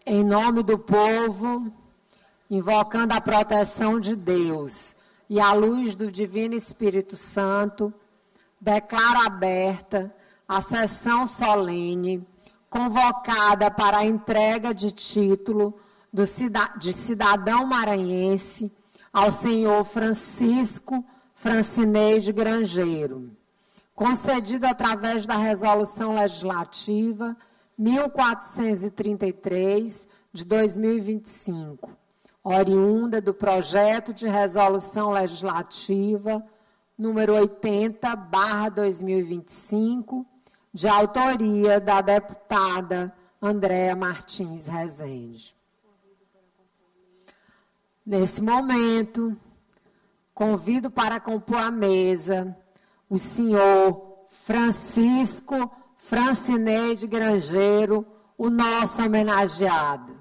Em nome do povo, invocando a proteção de Deus e a luz do Divino Espírito Santo, declaro aberta a sessão solene convocada para a entrega de título de cidadão maranhense ao senhor Francisco Francineide Grangeiro, concedido através da Resolução Legislativa 1433, de 2025, oriunda do Projeto de Resolução Legislativa número 80/2025, de autoria da deputada Andréa Martins Rezende. Nesse momento, convido para compor a mesa o senhor Francisco Francineide Grangeiro, o nosso homenageado.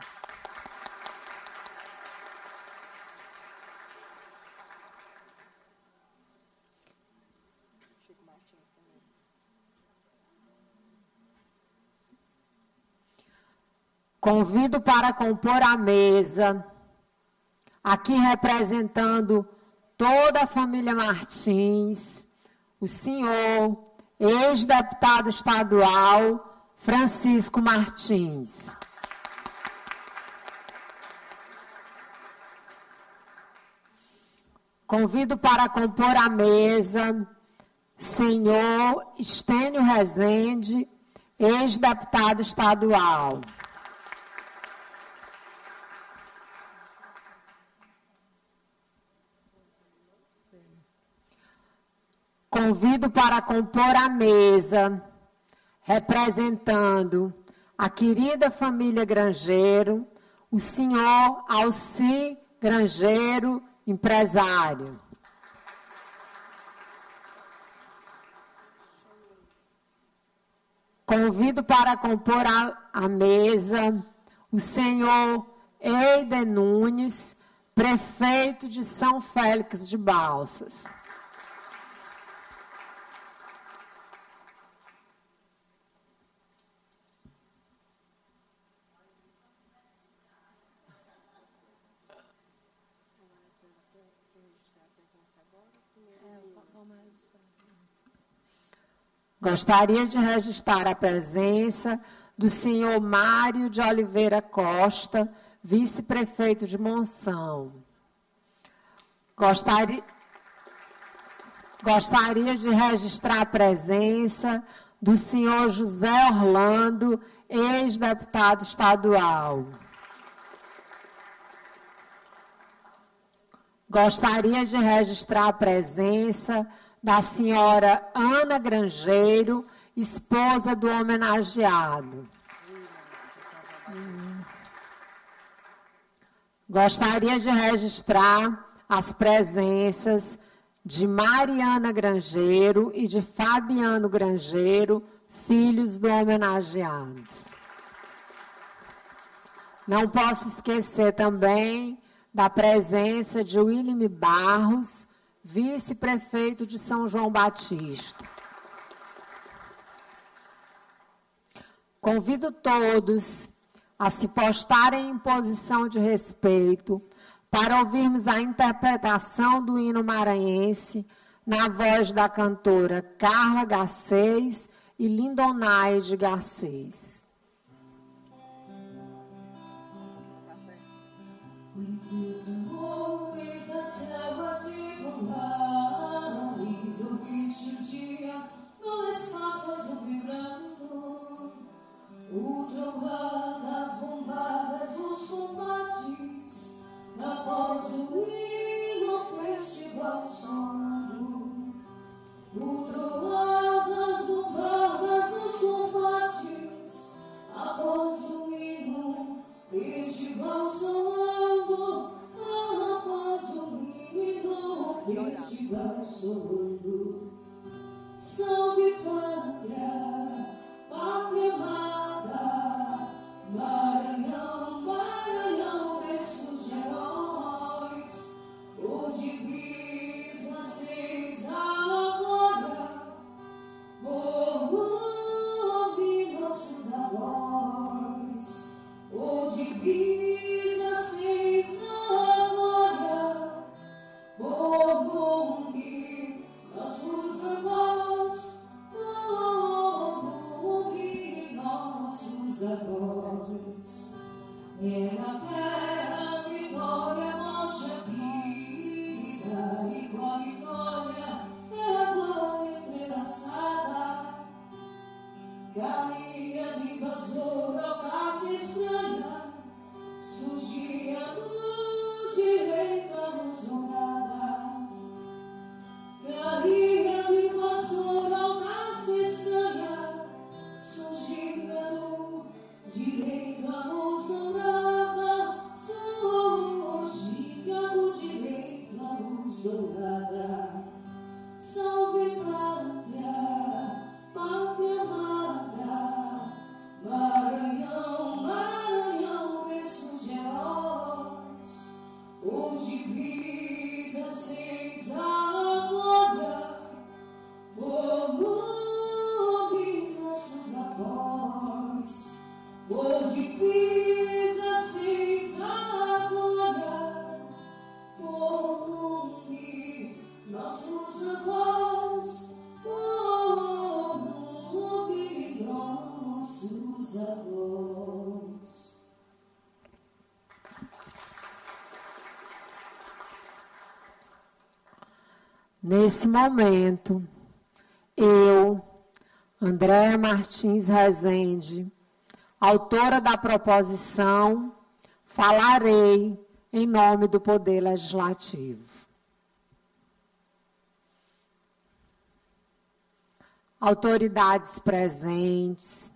Convido para compor a mesa, aqui representando toda a família Martins, o senhor, ex-deputado estadual, Francisco Martins. Convido para compor a mesa, senhor Estênio Rezende, ex-deputado estadual. Convido para compor a mesa, representando a querida família Grangeiro, o senhor Alci Grangeiro, empresário. Convido para compor a mesa o senhor Eider Nunes, prefeito de São Félix de Balsas. Gostaria de registrar a presença do senhor Mário de Oliveira Costa, vice-prefeito de Monção. Gostaria de registrar a presença do senhor José Orlando, ex-deputado estadual. Gostaria de registrar a presença da senhora Ana Grangeiro, esposa do homenageado. Gostaria de registrar as presenças de Mariana Grangeiro e de Fabiano Grangeiro, filhos do homenageado. Não posso esquecer também da presença de William Barros, vice-prefeito de São João Batista. Convido todos a se postarem em posição de respeito para ouvirmos a interpretação do hino maranhense na voz da cantora Carla Garcês e Lindonaide Garcês. No espaço azul vibrando, o trovão das bombadas dos combates, após o hino festival soando, o trovão das bombadas dos combates, após o hino festival soando, após o hino festival soando. Salve pátria, pátria amada, Maranhão, Maranhão, berços de heróis, onde vis nasceis a glória, ouve nossos avós, onde divisas tens a glória, por unir nossos avós, por unir nossos avós. É na terra vitória, morte, a vida, e com a vitória é a glória entrelaçada. Caía de vassoura a classe estranha, surgia do direito a luz honrada. Caía de vassoura a classe estranha, surgia do direito a luz honrada. Surgia do direito a luz honrada. Salve pátria, pátria amada, Maranhão, Maranhão, berço de heróis, por divisas tens a glória, por nome nossos avós, por divisas tens a glória, por nome nossos avós, por nome nossos avós. Nesse momento, eu, Andréa Martins Rezende, autora da proposição, falarei em nome do Poder Legislativo. Autoridades presentes,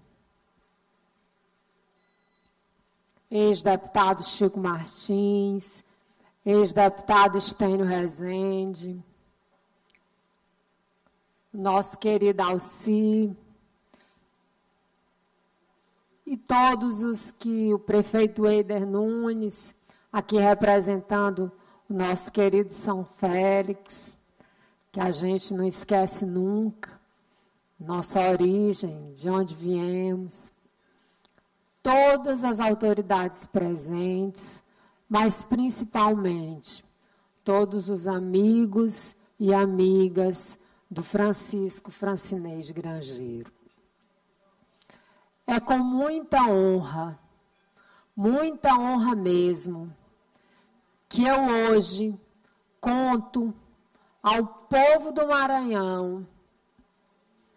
ex-deputado Chico Martins, ex-deputado Estênio Rezende, nosso querido Alci, e todos os que o prefeito Eider Nunes, aqui representando o nosso querido São Félix, que a gente não esquece nunca, nossa origem, de onde viemos, todas as autoridades presentes, mas principalmente todos os amigos e amigas do Francisco Francinês Grangeiro. É com muita honra mesmo, que eu hoje conto ao povo do Maranhão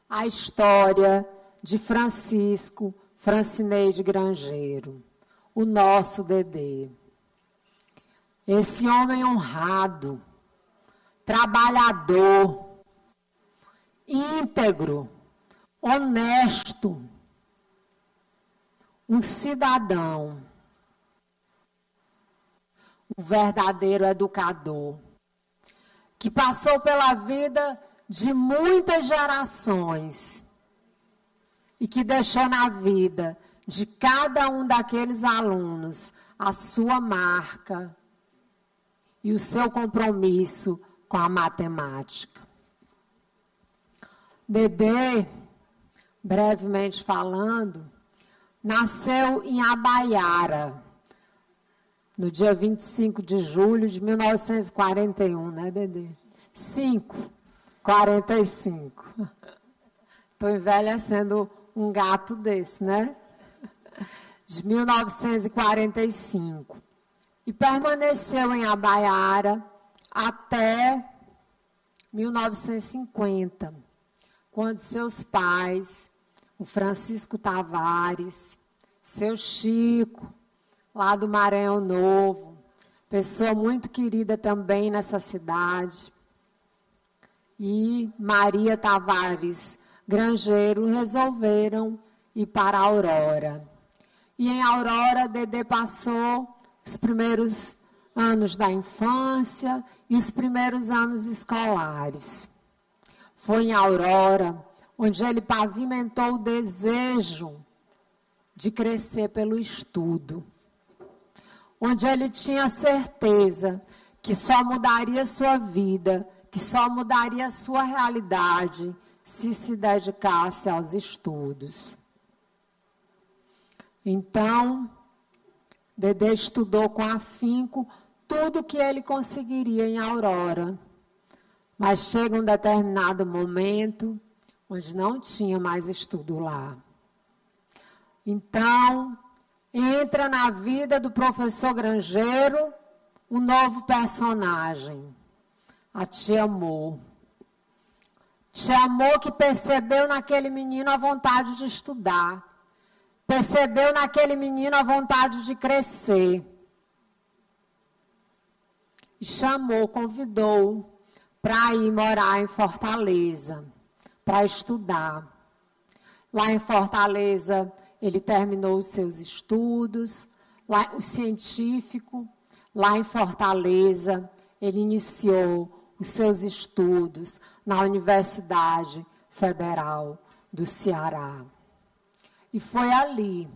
a história de Francisco Francinês Grangeiro, o nosso Dedê. Esse homem honrado, trabalhador, íntegro, honesto, um cidadão, um verdadeiro educador, que passou pela vida de muitas gerações e que deixou na vida de cada um daqueles alunos a sua marca e o seu compromisso com a matemática. Dedê, brevemente falando, nasceu em Abaiara, no dia 25 de julho de 1941, né, Dedê? 45. Estou envelhecendo um gato desse, né? De 1945. E permaneceu em Abaiara até 1950, quando seus pais, o Francisco Tavares, seu Chico, lá do Maranhão Novo, pessoa muito querida também nessa cidade, e Maria Tavares Grangeiro resolveram ir para a Aurora. E em Aurora, Dedê passou os primeiros anos da infância e os primeiros anos escolares. Foi em Aurora onde ele pavimentou o desejo de crescer pelo estudo, onde ele tinha certeza que só mudaria sua vida, que só mudaria sua realidade se dedicasse aos estudos. Então, Dedê estudou com afinco tudo que ele conseguiria em Aurora. Mas chega um determinado momento onde não tinha mais estudo lá. Então, entra na vida do professor Grangeiro um novo personagem, a tia Amor. Tia Amor que percebeu naquele menino a vontade de estudar, percebeu naquele menino a vontade de crescer. E chamou, convidou para ir morar em Fortaleza, para estudar. Lá em Fortaleza, ele terminou os seus estudos, lá, o científico. Lá em Fortaleza, ele iniciou os seus estudos na Universidade Federal do Ceará. E foi ali,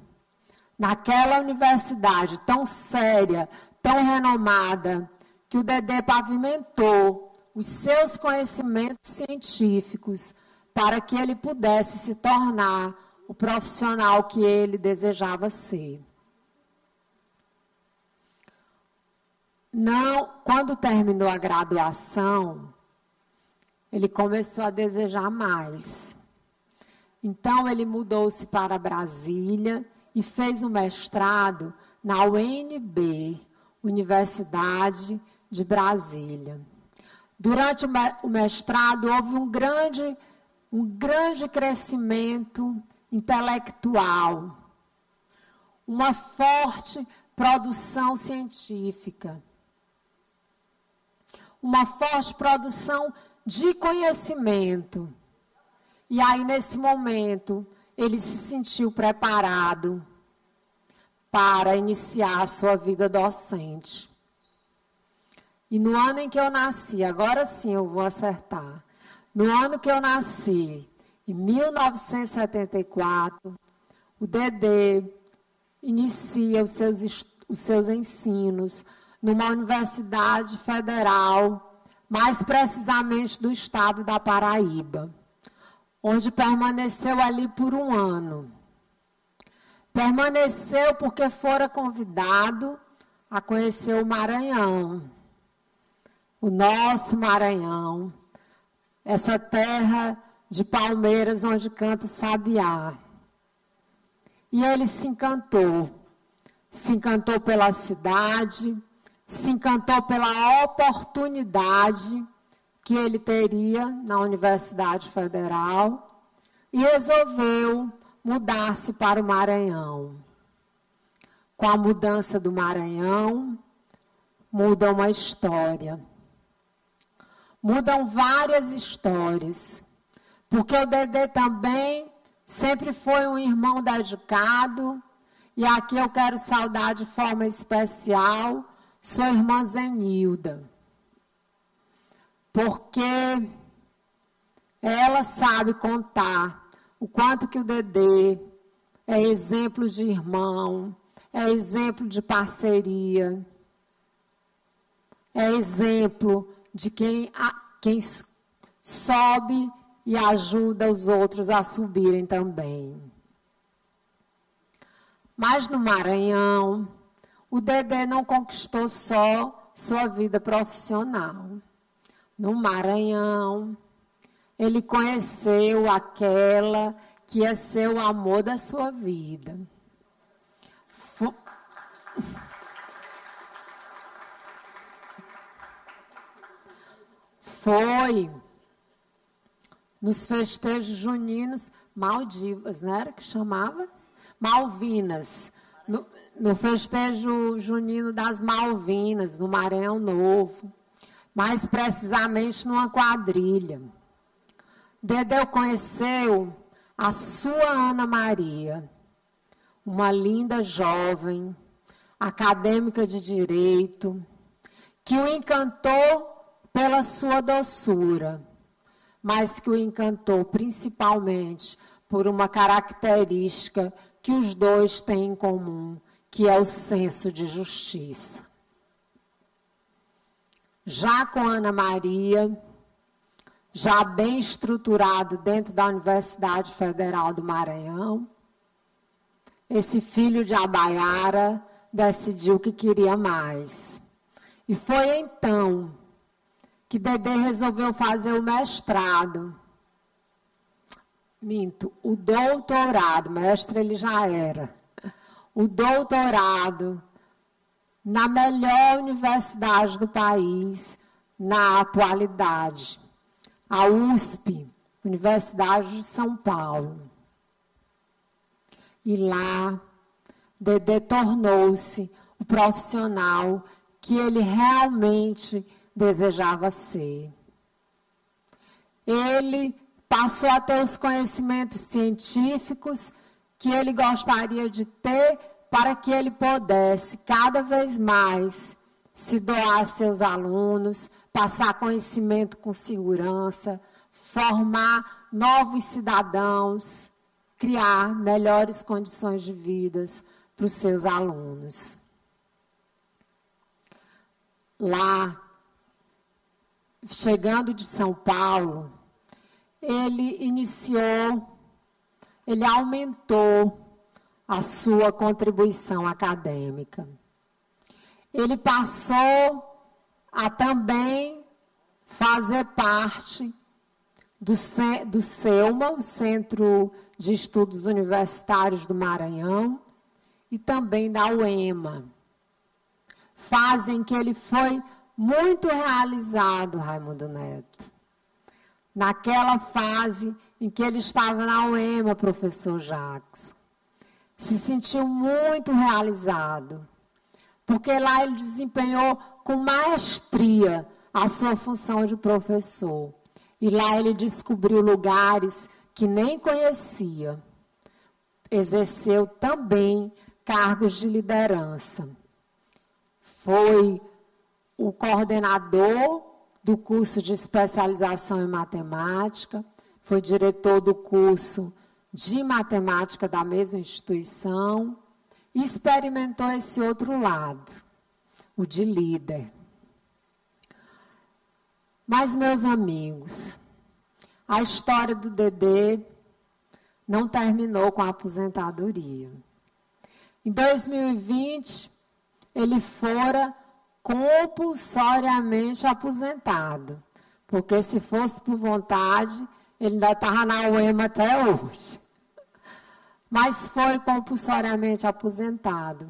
naquela universidade tão séria, tão renomada, que o Dedê pavimentou os seus conhecimentos científicos para que ele pudesse se tornar o profissional que ele desejava ser. Não, quando terminou a graduação, ele começou a desejar mais. Então, ele mudou-se para Brasília e fez um mestrado na UNB, Universidade de Brasília. Durante o mestrado, houve um grande crescimento intelectual, uma forte produção científica, uma forte produção de conhecimento. E aí, nesse momento, ele se sentiu preparado para iniciar a sua vida docente. E no ano em que eu nasci, agora sim eu vou acertar, no ano que eu nasci, em 1974, o Dedê inicia os seus ensinos numa universidade federal, mais precisamente do estado da Paraíba, onde permaneceu ali por um ano. Permaneceu porque fora convidado a conhecer o Maranhão, o nosso Maranhão, essa terra de palmeiras onde canta o sabiá. E ele se encantou pela cidade, se encantou pela oportunidade que ele teria na Universidade Federal e resolveu mudar-se para o Maranhão. Com a mudança do Maranhão, muda uma história. Mudam várias histórias, porque o Dedê também sempre foi um irmão dedicado, e aqui eu quero saudar de forma especial sua irmã Zenilda, porque ela sabe contar o quanto que o Dedê é exemplo de irmão, é exemplo de parceria, é exemplo de quem sobe e ajuda os outros a subirem também. Mas no Maranhão, o Dedê não conquistou só sua vida profissional. No Maranhão, ele conheceu aquela que ia ser o amor da sua vida. Foi nos festejos juninos Maldivas, não era que chamava? Malvinas. No festejo junino das Malvinas, no Maranhão Novo. Mais precisamente numa quadrilha. Dedê conheceu a sua Ana Maria, uma linda jovem, acadêmica de direito, que o encantou pela sua doçura, mas que o encantou principalmente por uma característica que os dois têm em comum, que é o senso de justiça. Já com Ana Maria, já bem estruturado dentro da Universidade Federal do Maranhão, esse filho de Abaiara decidiu que queria mais. E foi então que Dedê resolveu fazer o mestrado. O doutorado, mestre ele já era. O doutorado na melhor universidade do país, na atualidade, a USP, Universidade de São Paulo. E lá, Dedê tornou-se o profissional que ele realmente desejava ser. Ele passou a ter os conhecimentos científicos que ele gostaria de ter para que ele pudesse cada vez mais se doar a seus alunos, passar conhecimento com segurança, formar novos cidadãos, criar melhores condições de vida para os seus alunos. Lá, chegando de São Paulo, ele aumentou a sua contribuição acadêmica. Ele passou a também fazer parte do CEUMA, o Centro de Estudos Universitários do Maranhão, e também da UEMA. Fazem que ele foi muito realizado, Raimundo Neto. Naquela fase em que ele estava na UEMA, professor Jacques, se sentiu muito realizado, porque lá ele desempenhou com maestria a sua função de professor. E lá ele descobriu lugares que nem conhecia. Exerceu também cargos de liderança. Foi o coordenador do curso de especialização em matemática, foi diretor do curso de matemática da mesma instituição e experimentou esse outro lado, o de líder. Mas, meus amigos, a história do Dedê não terminou com a aposentadoria. Em 2020, ele fora compulsoriamente aposentado, porque se fosse por vontade, ele ainda estava na UEMA até hoje. Mas foi compulsoriamente aposentado.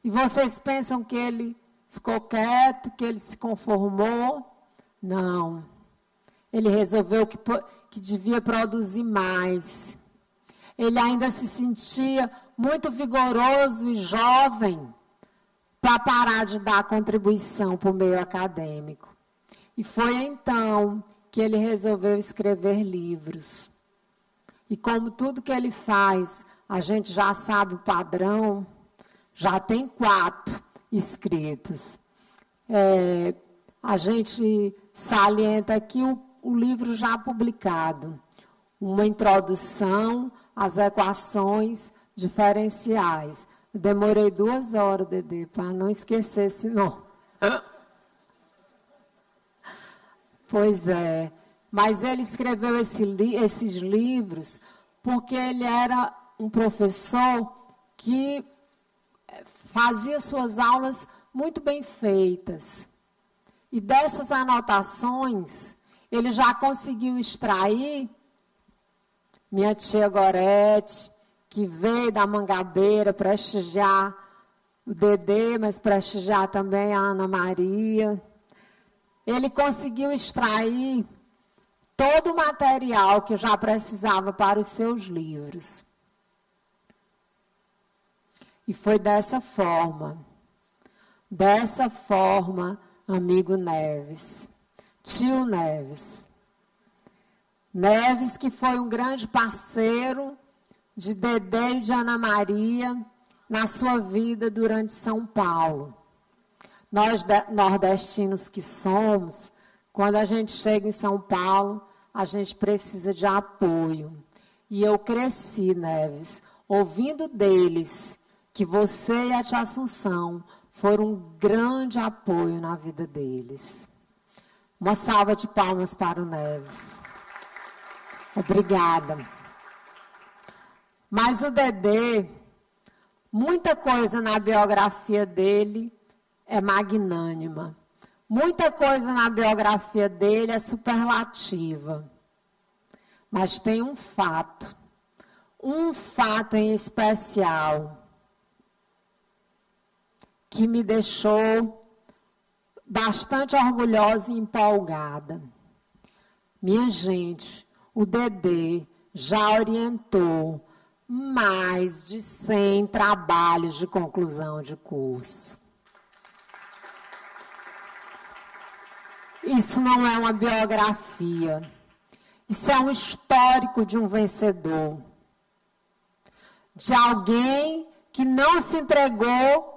E vocês pensam que ele ficou quieto, que ele se conformou? Não. Ele resolveu que devia produzir mais. Ele ainda se sentia muito vigoroso e jovem para parar de dar contribuição para o meio acadêmico. E foi então que ele resolveu escrever livros. E como tudo que ele faz, a gente já sabe o padrão, já tem 4 escritos. A gente salienta aqui o livro já publicado. Uma introdução às equações diferenciais. Eu demorei 2 horas, Dedê, para não esquecer esse nome. Pois é. Mas ele escreveu esses livros porque ele era um professor que fazia suas aulas muito bem feitas. E dessas anotações, ele já conseguiu extrair minha tia Gorete, que veio da Mangabeira prestigiar o Dedê, mas prestigiar também a Ana Maria. Ele conseguiu extrair todo o material que já precisava para os seus livros. E foi dessa forma, amigo Neves, tio Neves. Neves, que foi um grande parceiro de Dedê e de Ana Maria na sua vida durante São Paulo. Nós, nordestinos que somos, quando a gente chega em São Paulo, a gente precisa de apoio. E eu cresci, Neves, ouvindo deles que você e a tia Assunção foram um grande apoio na vida deles. Uma salva de palmas para o Neves. Obrigada. Mas o Dedê Muita coisa na biografia dele é magnânima. Muita coisa na biografia dele é superlativa. Mas tem um fato em especial, que me deixou bastante orgulhosa e empolgada. Minha gente, o Dedê já orientou mais de 100 trabalhos de conclusão de curso. Isso não é uma biografia. Isso é um histórico de um vencedor. De alguém que não se entregou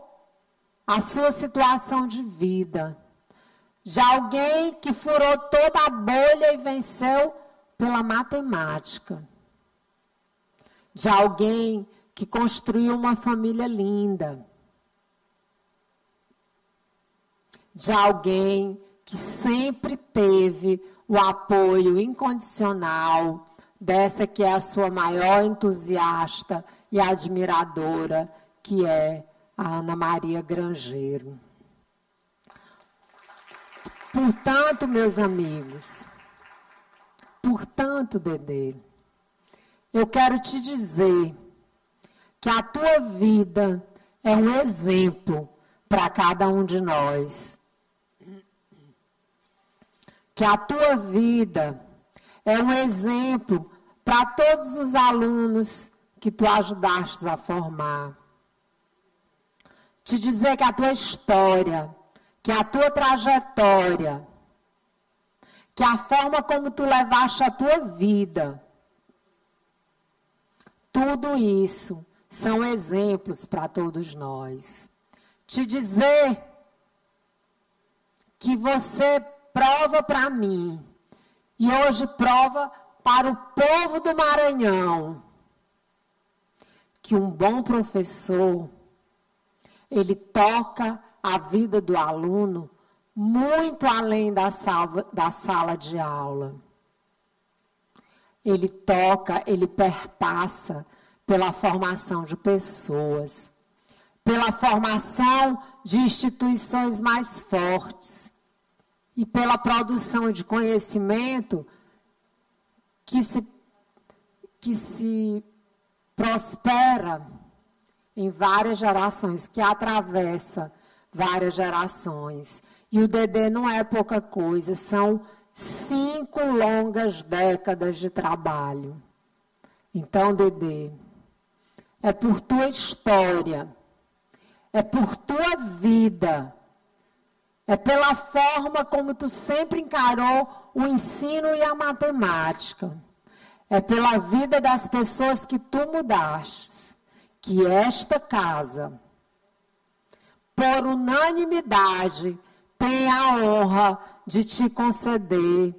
à sua situação de vida. De alguém que furou toda a bolha e venceu pela matemática. De alguém que construiu uma família linda. De alguém que sempre teve o apoio incondicional dessa que é a sua maior entusiasta e admiradora, que é a Ana Maria Grangeiro. Portanto, meus amigos, portanto, Dedê, eu quero te dizer que a tua vida é um exemplo para cada um de nós. Que a tua vida é um exemplo para todos os alunos que tu ajudaste a formar. Te dizer que a tua história, que a tua trajetória, que a forma como tu levaste a tua vida, tudo isso são exemplos para todos nós. Te dizer que você prova para mim, e hoje prova para o povo do Maranhão, que um bom professor, ele toca a vida do aluno muito além da sala de aula. Ele toca, ele perpassa pela formação de pessoas, pela formação de instituições mais fortes e pela produção de conhecimento que se prospera em várias gerações, que atravessa várias gerações. E o Dedê não é pouca coisa, são 5 longas décadas de trabalho. Então, Dedê, é por tua história, é por tua vida, é pela forma como tu sempre encarou o ensino e a matemática, é pela vida das pessoas que tu mudaste, que esta casa, por unanimidade, tem a honra de te conceder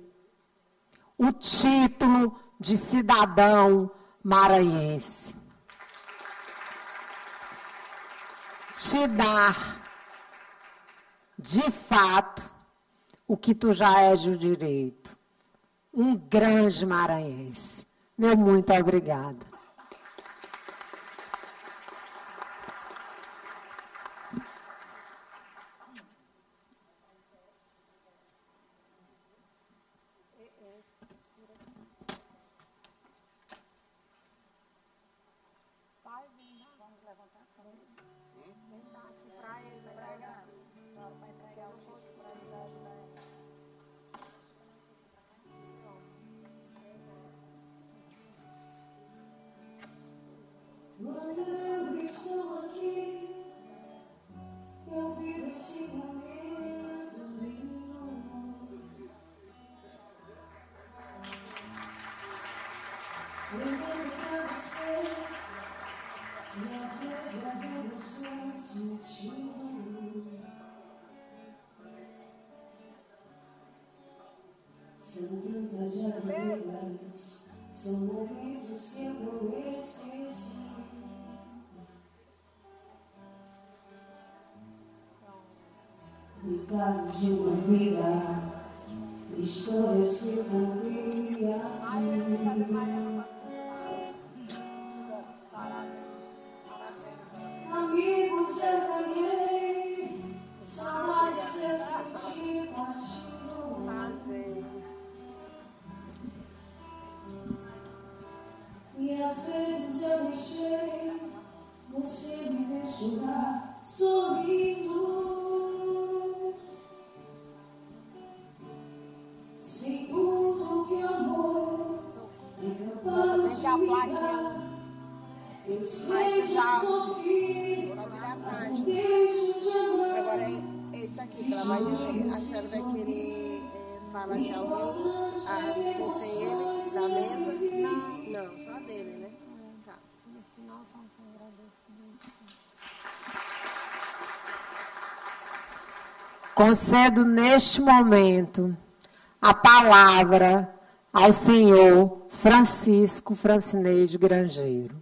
o título de cidadão maranhense. Te dar, de fato, o que tu já és de direito. Um grande maranhense. Meu muito obrigada. Quando eu estou aqui, eu vivo esse momento lindo. Lembrando pra você e às vezes as emoções sentindo. São tantas aventuras, são momentos que eu não esqueci. Detalhes de uma vida, histórias que contei aqui. sorrindo, seguro que amor é capaz de me dar. Eu sei que sofri, mas não deixo de amar. Agora é isso aqui que ela vai dizer. A senhora vai querer falar de alguém, sem ele, da mesa? Não, só dele, né? Tá. No final, faço um agradecimento. Concedo neste momento a palavra ao senhor Francisco Francineide Grangeiro.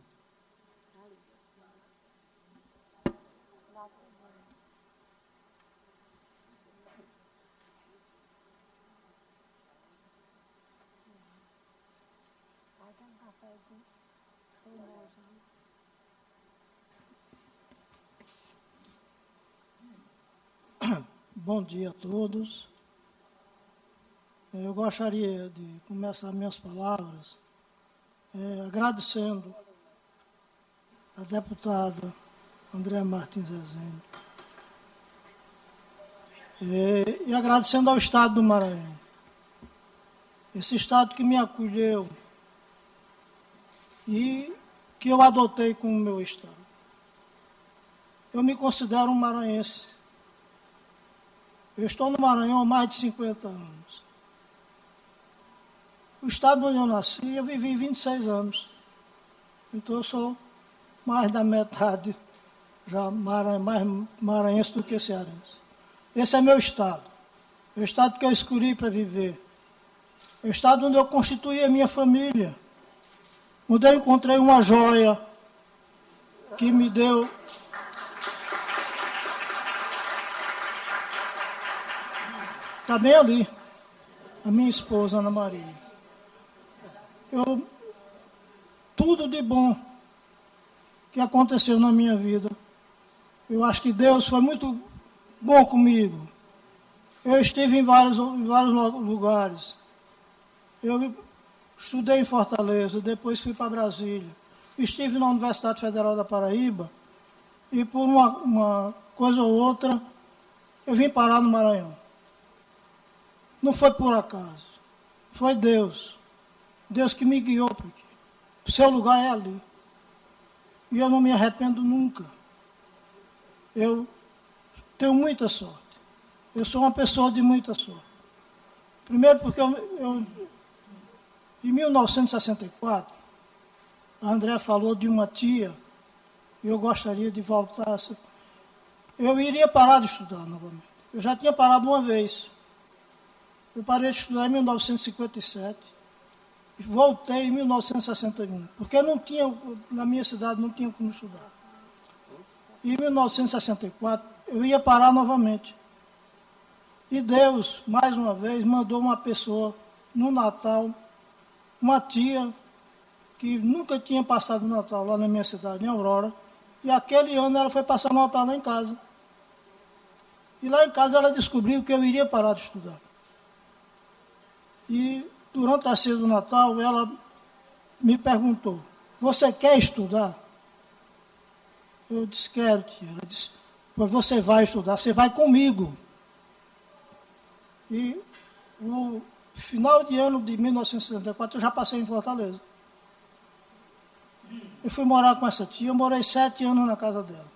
Bom dia a todos. Eu gostaria de começar minhas palavras agradecendo a deputada Andréa Martins Rezende e agradecendo ao Estado do Maranhão. Esse Estado que me acolheu e que eu adotei como meu Estado. Eu me considero um maranhense. Eu estou no Maranhão há mais de 50 anos. O estado onde eu nasci, eu vivi 26 anos. Então eu sou mais da metade, já mais maranhense do que cearense. Esse é meu estado. É o estado que eu escolhi para viver. É o estado onde eu constituí a minha família. Onde eu encontrei uma joia que me deu... Está bem ali, a minha esposa, Ana Maria. Tudo de bom que aconteceu na minha vida, eu acho que Deus foi muito bom comigo. Eu estive em vários lugares. Eu estudei em Fortaleza, depois fui para Brasília. Estive na Universidade Federal da Paraíba e por uma coisa ou outra, eu vim parar no Maranhão. Não foi por acaso, foi Deus. Deus que me guiou para aqui. O seu lugar é ali. E eu não me arrependo nunca. Eu tenho muita sorte. Eu sou uma pessoa de muita sorte. Primeiro porque em 1964, a Andréa falou de uma tia, e eu gostaria de voltar. Eu iria parar de estudar novamente. Eu já tinha parado uma vez. Eu parei de estudar em 1957 e voltei em 1961, porque não tinha, na minha cidade não tinha como estudar. E em 1964 eu ia parar novamente. E Deus, mais uma vez, mandou uma pessoa no Natal, uma tia que nunca tinha passado o Natal lá na minha cidade, em Aurora, e aquele ano ela foi passar o Natal lá em casa. E lá em casa ela descobriu que eu iria parar de estudar. E durante a ceia do Natal, ela me perguntou, você quer estudar? Eu disse, quero, tia. Ela disse, pois você vai estudar, você vai comigo. E no final de ano de 1964, eu já passei em Fortaleza. Eu fui morar com essa tia, eu morei 7 anos na casa dela.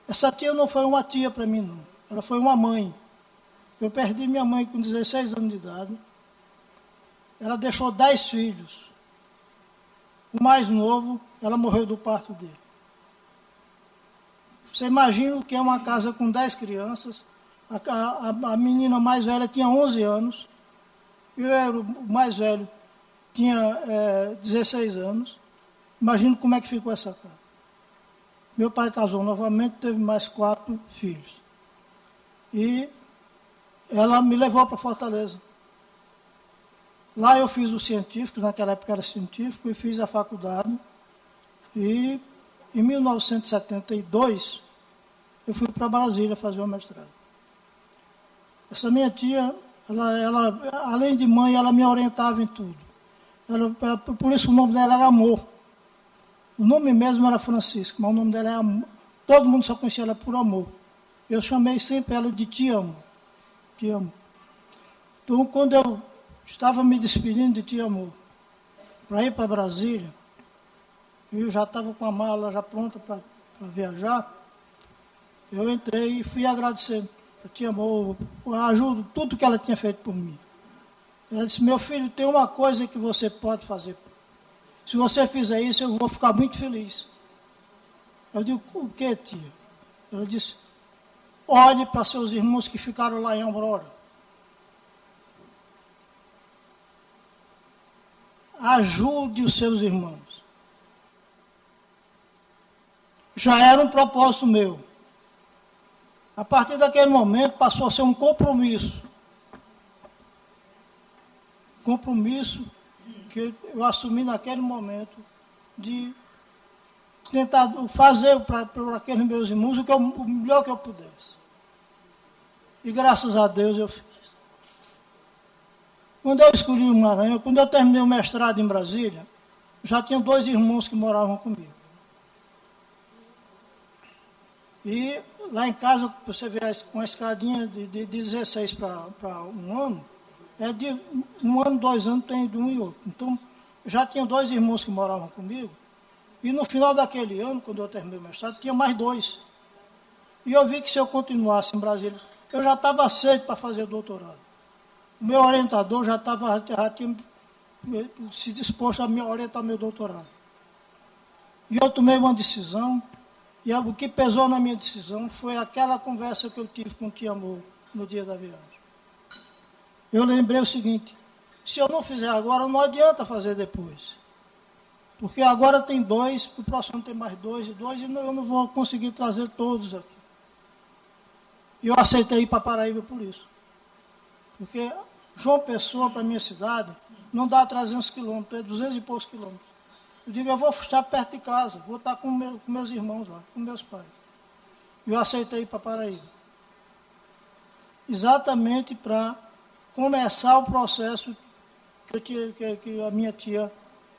Essa tia não foi uma tia para mim, não. Ela foi uma mãe. Eu perdi minha mãe com 16 anos de idade. Ela deixou 10 filhos. O mais novo, ela morreu do parto dele. Você imagina o que é uma casa com 10 crianças. A menina mais velha tinha 11 anos. Eu era o mais velho, tinha 16 anos. Imagina como é que ficou essa casa. Meu pai casou novamente, teve mais 4 filhos. E ela me levou para Fortaleza. Lá eu fiz o científico, naquela época era científico, e fiz a faculdade. E em 1972, eu fui para Brasília fazer o mestrado. Essa minha tia, ela, além de mãe, ela me orientava em tudo. por isso o nome dela era Amor. O nome mesmo era Francisco, mas o nome dela todo mundo só conhecia ela por amor. Eu chamei sempre ela de te amo, te amo. Então, quando eu estava me despedindo de te amo, para ir para Brasília, eu já estava com a mala já pronta para viajar, eu entrei e fui agradecer a tia Amor, a ajuda, tudo que ela tinha feito por mim. Ela disse, meu filho, tem uma coisa que você pode fazer. Se você fizer isso, eu vou ficar muito feliz. Eu digo, o que, tia? Ela disse, olhe para seus irmãos que ficaram lá em Aurora. Ajude os seus irmãos. Já era um propósito meu. A partir daquele momento passou a ser um compromisso. Compromisso que eu assumi naquele momento de tentar fazer para aqueles meus irmãos o melhor que eu pudesse. E graças a Deus eu fiz. Quando eu escolhi o Maranhão, quando eu terminei o mestrado em Brasília, já tinha 2 irmãos que moravam comigo. E lá em casa, você vê uma escadinha de 16 para um ano, é de 1 ano, 2 anos, tem de um e outro. Então, já tinha 2 irmãos que moravam comigo, e no final daquele ano, quando eu terminei o mestrado, tinha mais 2. E eu vi que se eu continuasse em Brasília, eu já estava aceito para fazer doutorado. O meu orientador já tinha se disposto a me orientar meu doutorado. E eu tomei uma decisão, e o que pesou na minha decisão foi aquela conversa que eu tive com o tia Amor no dia da viagem. Eu lembrei o seguinte, se eu não fizer agora, não adianta fazer depois. Porque agora tem 2, o próximo tem mais 2 e 2, e eu não vou conseguir trazer todos aqui. E eu aceitei ir para Paraíba por isso. Porque João Pessoa, para a minha cidade, não dá 300 quilômetros, é 200 e poucos quilômetros. Eu digo, eu vou estar perto de casa, vou estar com meus irmãos lá, com meus pais. E eu aceitei ir para Paraíba. Exatamente para começar o processo que a minha tia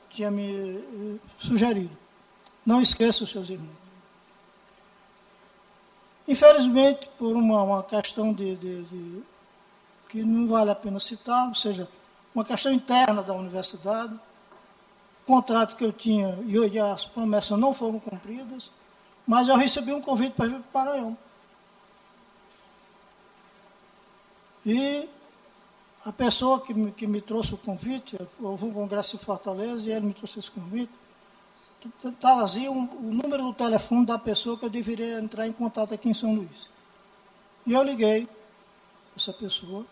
tinha me sugerido. Não esqueça os seus irmãos. Infelizmente, por uma questão que não vale a pena citar, ou seja, uma questão interna da universidade, o contrato que eu tinha e as promessas não foram cumpridas, mas eu recebi um convite para vir para o Maranhão. E a pessoa que me trouxe o convite, houve um congresso em Fortaleza e ele me trouxe esse convite, trazia o número do telefone da pessoa que eu deveria entrar em contato aqui em São Luís. E eu liguei para essa pessoa,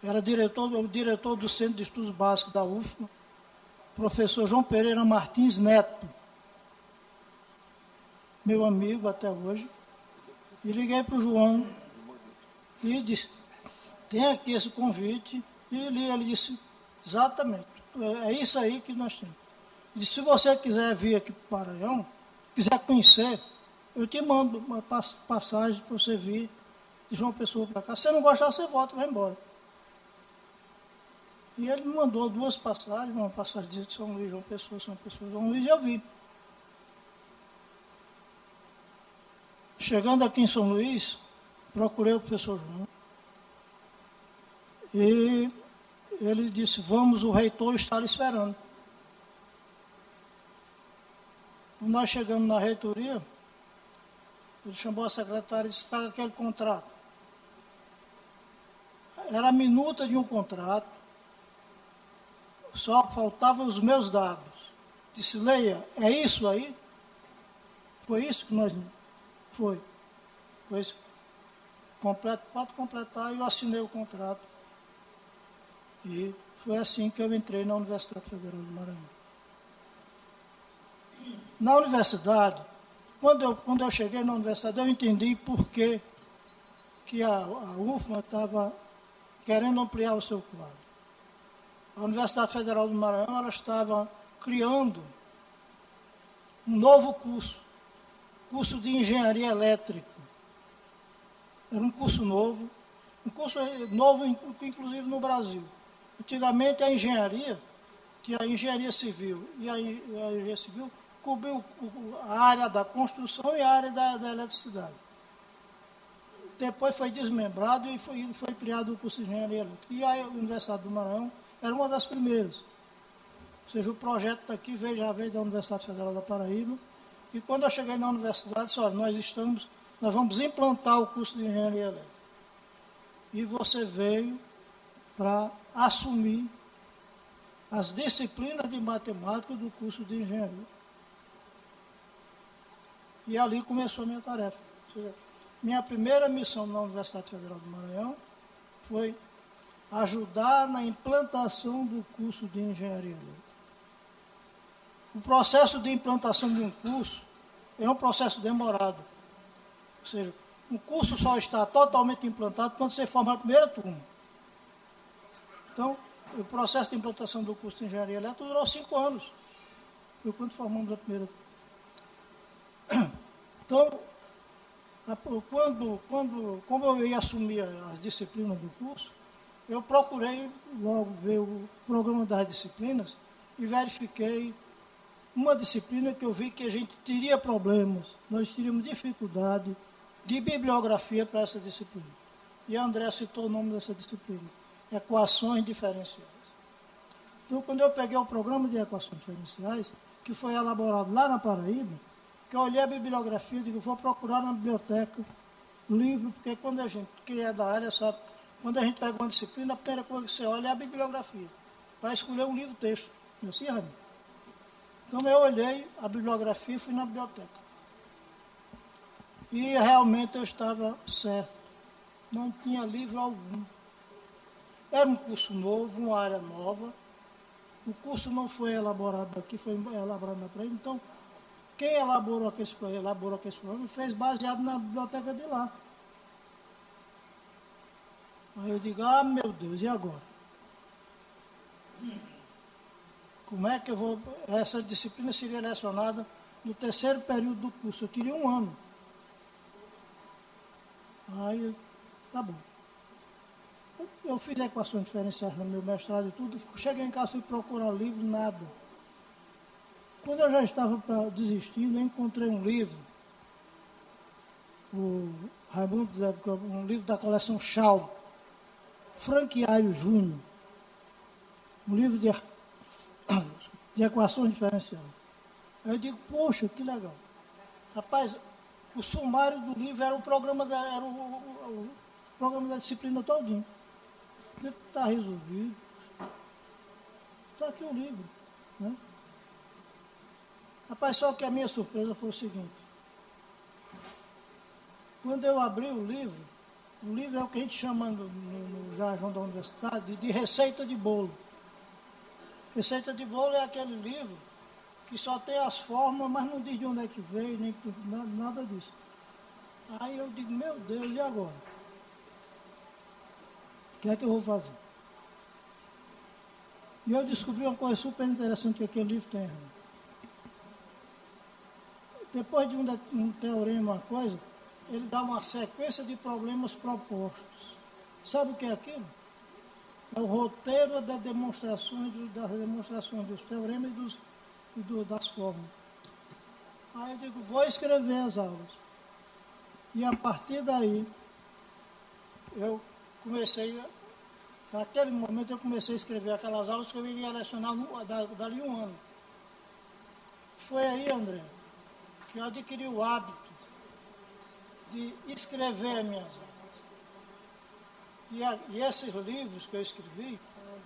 era o diretor do Centro de Estudos Básicos da UFMA, professor João Pereira Martins Neto, meu amigo até hoje, e liguei para o João e disse, tem aqui esse convite, e ele disse, exatamente, é isso aí que nós temos. Ele disse, se você quiser vir aqui para o Maranhão, quiser conhecer, eu te mando uma passagem para você vir de João Pessoa para cá. Se você não gostar, você volta e vai embora. E ele me mandou 2 passagens, uma passagem de São Luís, João Pessoa, São Luís, e eu vim. Chegando aqui em São Luís, procurei o professor João. E ele disse, vamos, o reitor está lhe esperando. Quando nós chegamos na reitoria, ele chamou a secretária e disse, traga aquele contrato. Era a minuta de um contrato, só faltavam os meus dados. Disse, leia, é isso aí? Foi isso que nós... Foi. Pois, pode completar, e eu assinei o contrato. E foi assim que eu entrei na Universidade Federal do Maranhão. Na universidade, quando eu cheguei na universidade, eu entendi por que a UFMA estava querendo ampliar o seu quadro. A Universidade Federal do Maranhão, ela estava criando um novo curso de engenharia elétrica. Era um curso novo inclusive no Brasil. Antigamente a engenharia, que a engenharia civil e a engenharia civil cobriu a área da construção e a área da eletricidade. Depois foi desmembrado e foi criado o curso de engenharia elétrica. E a Universidade do Maranhão era uma das primeiras. Ou seja, o projeto está aqui, já veio da Universidade Federal da Paraíba. E quando eu cheguei na universidade, disse, olha, nós vamos implantar o curso de engenharia elétrica. E você veio para assumir as disciplinas de matemática do curso de engenharia. E ali começou a minha tarefa. Ou seja, minha primeira missão na Universidade Federal do Maranhão foi ajudar na implantação do curso de engenharia elétrica. O processo de implantação de um curso é um processo demorado. Ou seja, um curso só está totalmente implantado quando você forma a primeira turma. Então, o processo de implantação do curso de engenharia elétrica durou 5 anos. Foi quando formamos a primeira turma. Então, como eu ia assumir as disciplinas do curso, eu procurei logo ver o programa das disciplinas e verifiquei uma disciplina que eu vi que a gente teria problemas, nós teríamos dificuldade de bibliografia para essa disciplina. E a André citou o nome dessa disciplina, Equações Diferenciais. Então, quando eu peguei o programa de Equações Diferenciais, que foi elaborado lá na Paraíba, que eu olhei a bibliografia e digo, vou procurar na biblioteca o livro, porque quando a gente, que é da área, sabe, quando a gente pega uma disciplina, a primeira coisa que você olha é a bibliografia, para escolher um livro-texto. Não é assim, Rami? Então eu olhei a bibliografia e fui na biblioteca. E realmente eu estava certo. Não tinha livro algum. Era um curso novo, uma área nova. O curso não foi elaborado aqui, foi elaborado na Paraíba. Então, quem elaborou aquele programa fez baseado na biblioteca de lá. Aí eu digo, meu Deus, e agora? Como é que eu vou... Essa disciplina seria lecionada no terceiro período do curso. Eu teria 1 ano. Aí, tá bom. Eu fiz equações diferenciais no meu mestrado e tudo. Cheguei em casa, fui procurar livro, nada. Quando eu já estava desistindo, eu encontrei um livro. O Raimundo, um livro da coleção Shaw, Franquiário Júnior. Um livro de equações diferenciais. Aí eu digo, poxa, que legal. Rapaz, o sumário do livro era o programa da disciplina todinho. Está resolvido. Está aqui o livro. Né? Rapaz, só que a minha surpresa foi o seguinte. Quando eu abri o livro é o que a gente chama no jargão da universidade de receita de bolo. Receita de bolo é aquele livro que só tem as formas, mas não diz de onde é que veio, nem nada disso. Aí eu digo, meu Deus, e agora? O que é que eu vou fazer? E eu descobri uma coisa super interessante que aquele livro tem. Depois de um teorema, uma coisa, ele dá uma sequência de problemas propostos. Sabe o que é aquilo? É o roteiro das demonstrações dos teoremas e das fórmulas. Aí eu digo, vou escrever as aulas. E a partir daí, eu comecei, naquele momento eu comecei a escrever aquelas aulas que eu iria lecionar dali 1 ano. Foi aí, André, que eu adquiri o hábito de escrever as minhas aulas. E esses livros que eu escrevi,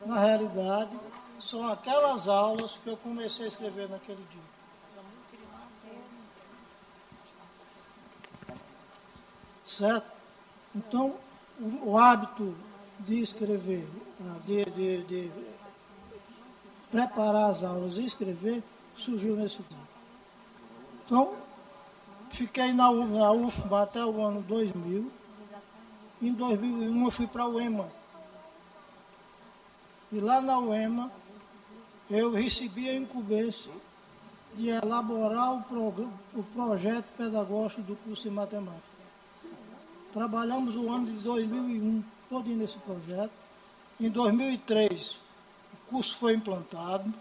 na realidade, são aquelas aulas que eu comecei a escrever naquele dia. Certo? Então, o hábito de escrever, de preparar as aulas e escrever, surgiu nesse dia. Então, fiquei na UFMA até o ano 2000. Em 2001 eu fui para a UEMA. E lá na UEMA eu recebi a incumbência de elaborar o projeto pedagógico do curso de matemática. Trabalhamos o ano de 2001 todo nesse projeto. Em 2003 o curso foi implantado.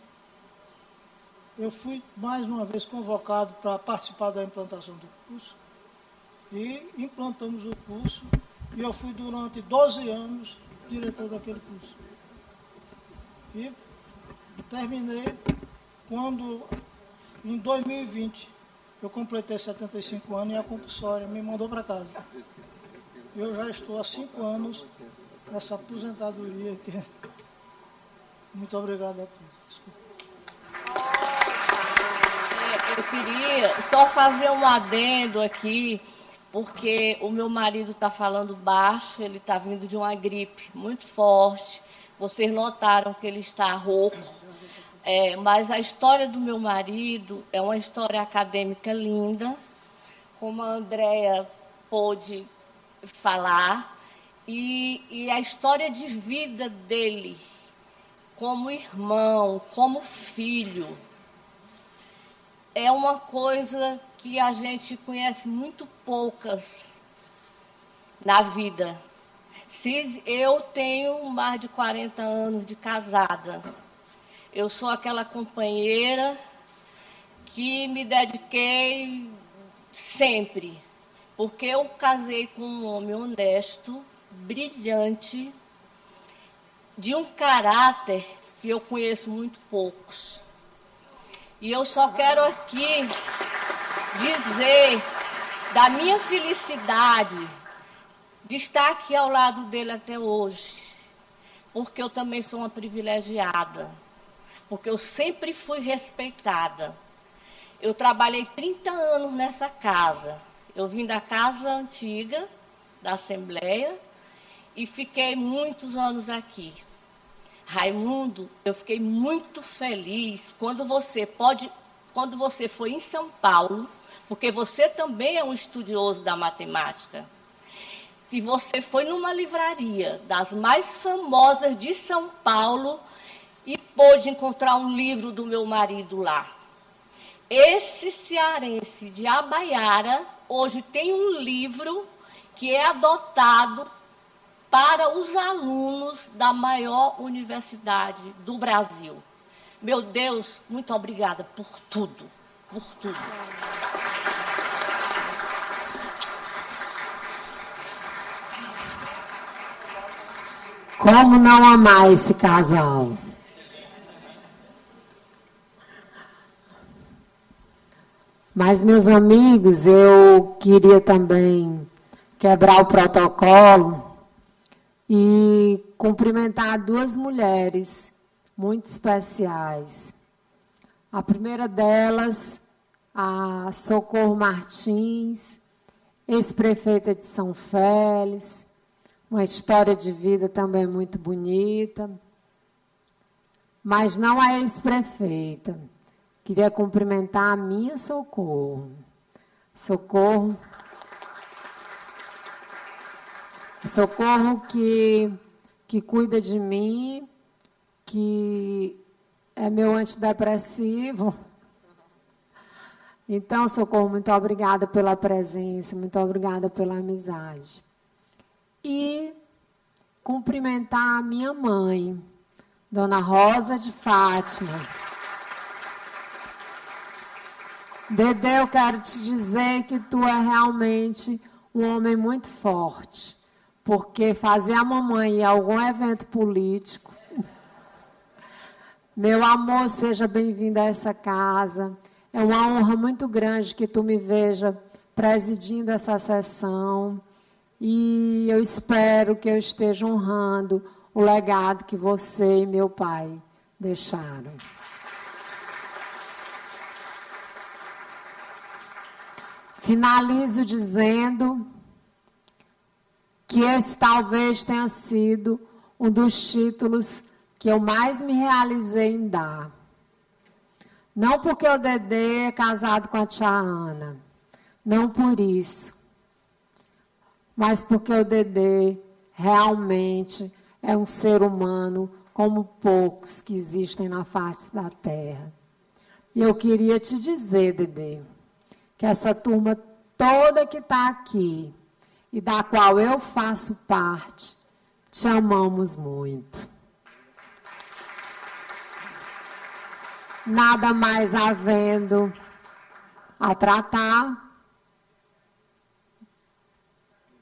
eu fui mais uma vez convocado para participar da implantação do curso, e implantamos o curso, e eu fui durante 12 anos diretor daquele curso. E terminei quando, em 2020, eu completei 75 anos e a compulsória me mandou para casa. Eu já estou há 5 anos nessa aposentadoria aqui. Muito obrigado a todos. Desculpa. Eu queria só fazer um adendo aqui, porque o meu marido está falando baixo, ele está vindo de uma gripe muito forte. Vocês notaram que ele está rouco. Mas a história do meu marido é uma história acadêmica linda, como a Andréia pôde falar, e a história de vida dele, como irmão, como filho, é uma coisa que a gente conhece muito poucas na vida. Eu tenho mais de 40 anos de casada. Eu sou aquela companheira que me dediquei sempre, porque eu casei com um homem honesto, brilhante, de um caráter que eu conheço muito poucos. E eu só quero aqui dizer da minha felicidade de estar aqui ao lado dele até hoje, porque eu também sou uma privilegiada, porque eu sempre fui respeitada. Eu trabalhei 30 anos nessa casa. Eu vim da casa antiga, da Assembleia, e fiquei muitos anos aqui. Raimundo, eu fiquei muito feliz quando você foi em São Paulo, porque você também é um estudioso da matemática, e você foi numa livraria das mais famosas de São Paulo e pôde encontrar um livro do meu marido lá. Esse cearense de Abaiara hoje tem um livro que é adotado para os alunos da maior universidade do Brasil. Meu Deus, muito obrigada por tudo, por tudo. Como não amar esse casal? Mas, meus amigos, eu queria também quebrar o protocolo e cumprimentar duas mulheres muito especiais. A primeira delas, a Socorro Martins, ex-prefeita de São Félix, uma história de vida também muito bonita, mas não a ex-prefeita. Queria cumprimentar a minha Socorro. Socorro que cuida de mim, que é meu antidepressivo. Então, Socorro, muito obrigada pela presença, muito obrigada pela amizade. E cumprimentar a minha mãe, Dona Rosa de Fátima. Dedê, eu quero te dizer que tu é realmente um homem muito forte, porque fazer a mamãe em algum evento político... Meu amor, seja bem-vindo a essa casa. É uma honra muito grande que tu me veja presidindo essa sessão. E eu espero que eu esteja honrando o legado que você e meu pai deixaram. Finalizo dizendo que esse talvez tenha sido um dos títulos que eu mais me realizei em dar. Não porque o Dedê é casado com a tia Ana, não por isso, mas porque o Dedê realmente é um ser humano como poucos que existem na face da terra. E eu queria te dizer, Dedê, que essa turma toda que está aqui, e da qual eu faço parte, te amamos muito. Nada mais havendo a tratar.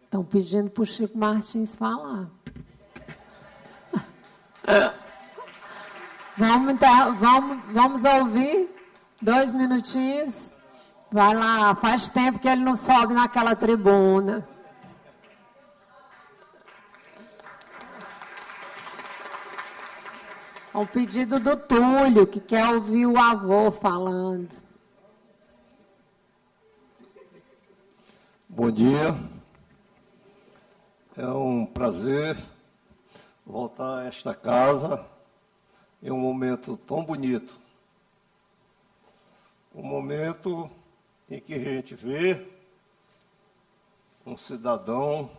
Estão pedindo para o Chico Martins falar. Vamos ouvir 2 minutinhos. Vai lá, faz tempo que ele não sobe naquela tribuna. É um pedido do Túlio, que quer ouvir o avô falando. Bom dia. É um prazer voltar a esta casa em um momento tão bonito. Um momento em que a gente vê um cidadão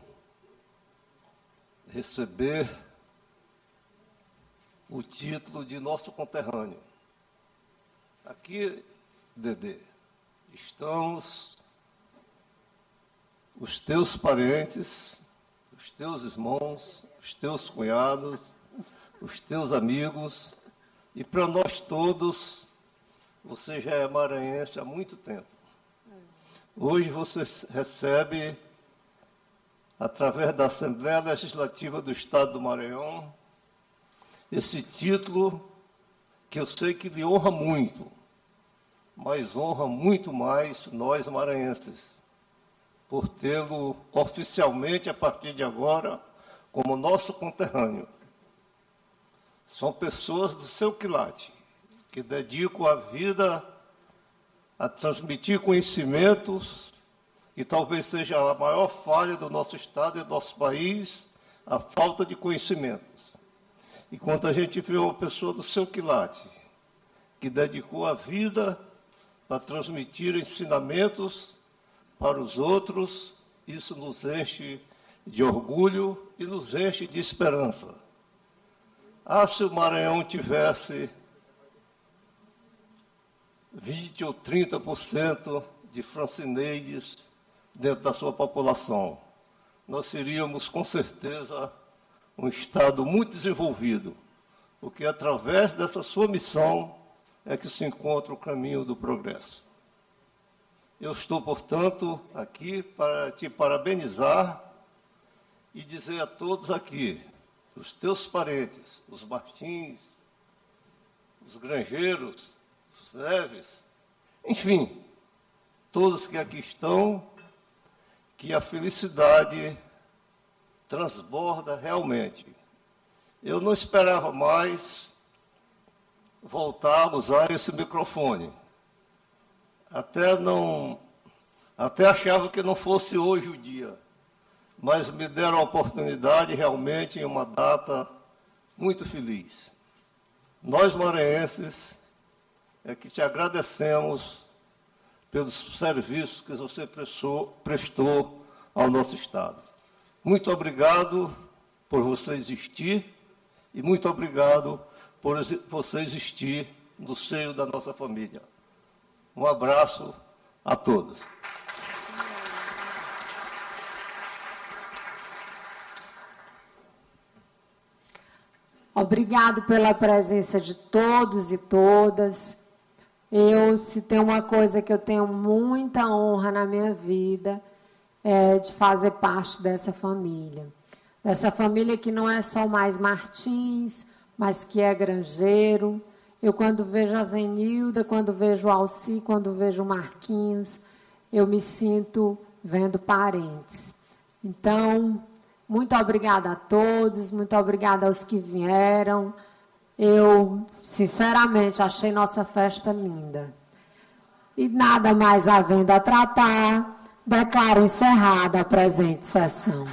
receber o título de nosso conterrâneo. Aqui, Dedê, estamos os teus parentes, os teus irmãos, os teus cunhados, os teus amigos, e para nós todos, você já é maranhense há muito tempo. Hoje você recebe, através da Assembleia Legislativa do Estado do Maranhão, esse título que eu sei que lhe honra muito, mas honra muito mais nós maranhenses, por tê-lo oficialmente, a partir de agora, como nosso conterrâneo. São pessoas do seu quilate, que dedicam a vida a transmitir conhecimentos, que talvez seja a maior falha do nosso Estado e do nosso país, a falta de conhecimentos. E quando a gente vê uma pessoa do seu quilate, que dedicou a vida para transmitir ensinamentos para os outros, isso nos enche de orgulho e nos enche de esperança. Ah, se o Maranhão tivesse 20 ou 30% de francineides dentro da sua população, nós seríamos, com certeza, um Estado muito desenvolvido, porque através dessa sua missão é que se encontra o caminho do progresso. Eu estou, portanto, aqui para te parabenizar e dizer a todos aqui, os teus parentes, os Martins, os Grangeiros, os Neves, enfim, todos que aqui estão, que a felicidade transborda realmente. Eu não esperava mais voltar a usar esse microfone. Até achava que não fosse hoje o dia, mas me deram a oportunidade realmente em uma data muito feliz. Nós maranhenses é que te agradecemos pelos serviços que você prestou ao nosso Estado. Muito obrigado por você existir e muito obrigado por você existir no seio da nossa família. Um abraço a todos. Obrigado pela presença de todos e todas. Se tem uma coisa que eu tenho muita honra na minha vida, é de fazer parte dessa família. Dessa família que não é só mais Martins, mas que é Grangeiro. Eu, quando vejo a Zenilda, quando vejo o Alci, quando vejo o Marquinhos, eu me sinto vendo parentes. Então, muito obrigada a todos, muito obrigada aos que vieram. Eu, sinceramente, achei nossa festa linda. E nada mais havendo a tratar, declaro encerrada a presente sessão.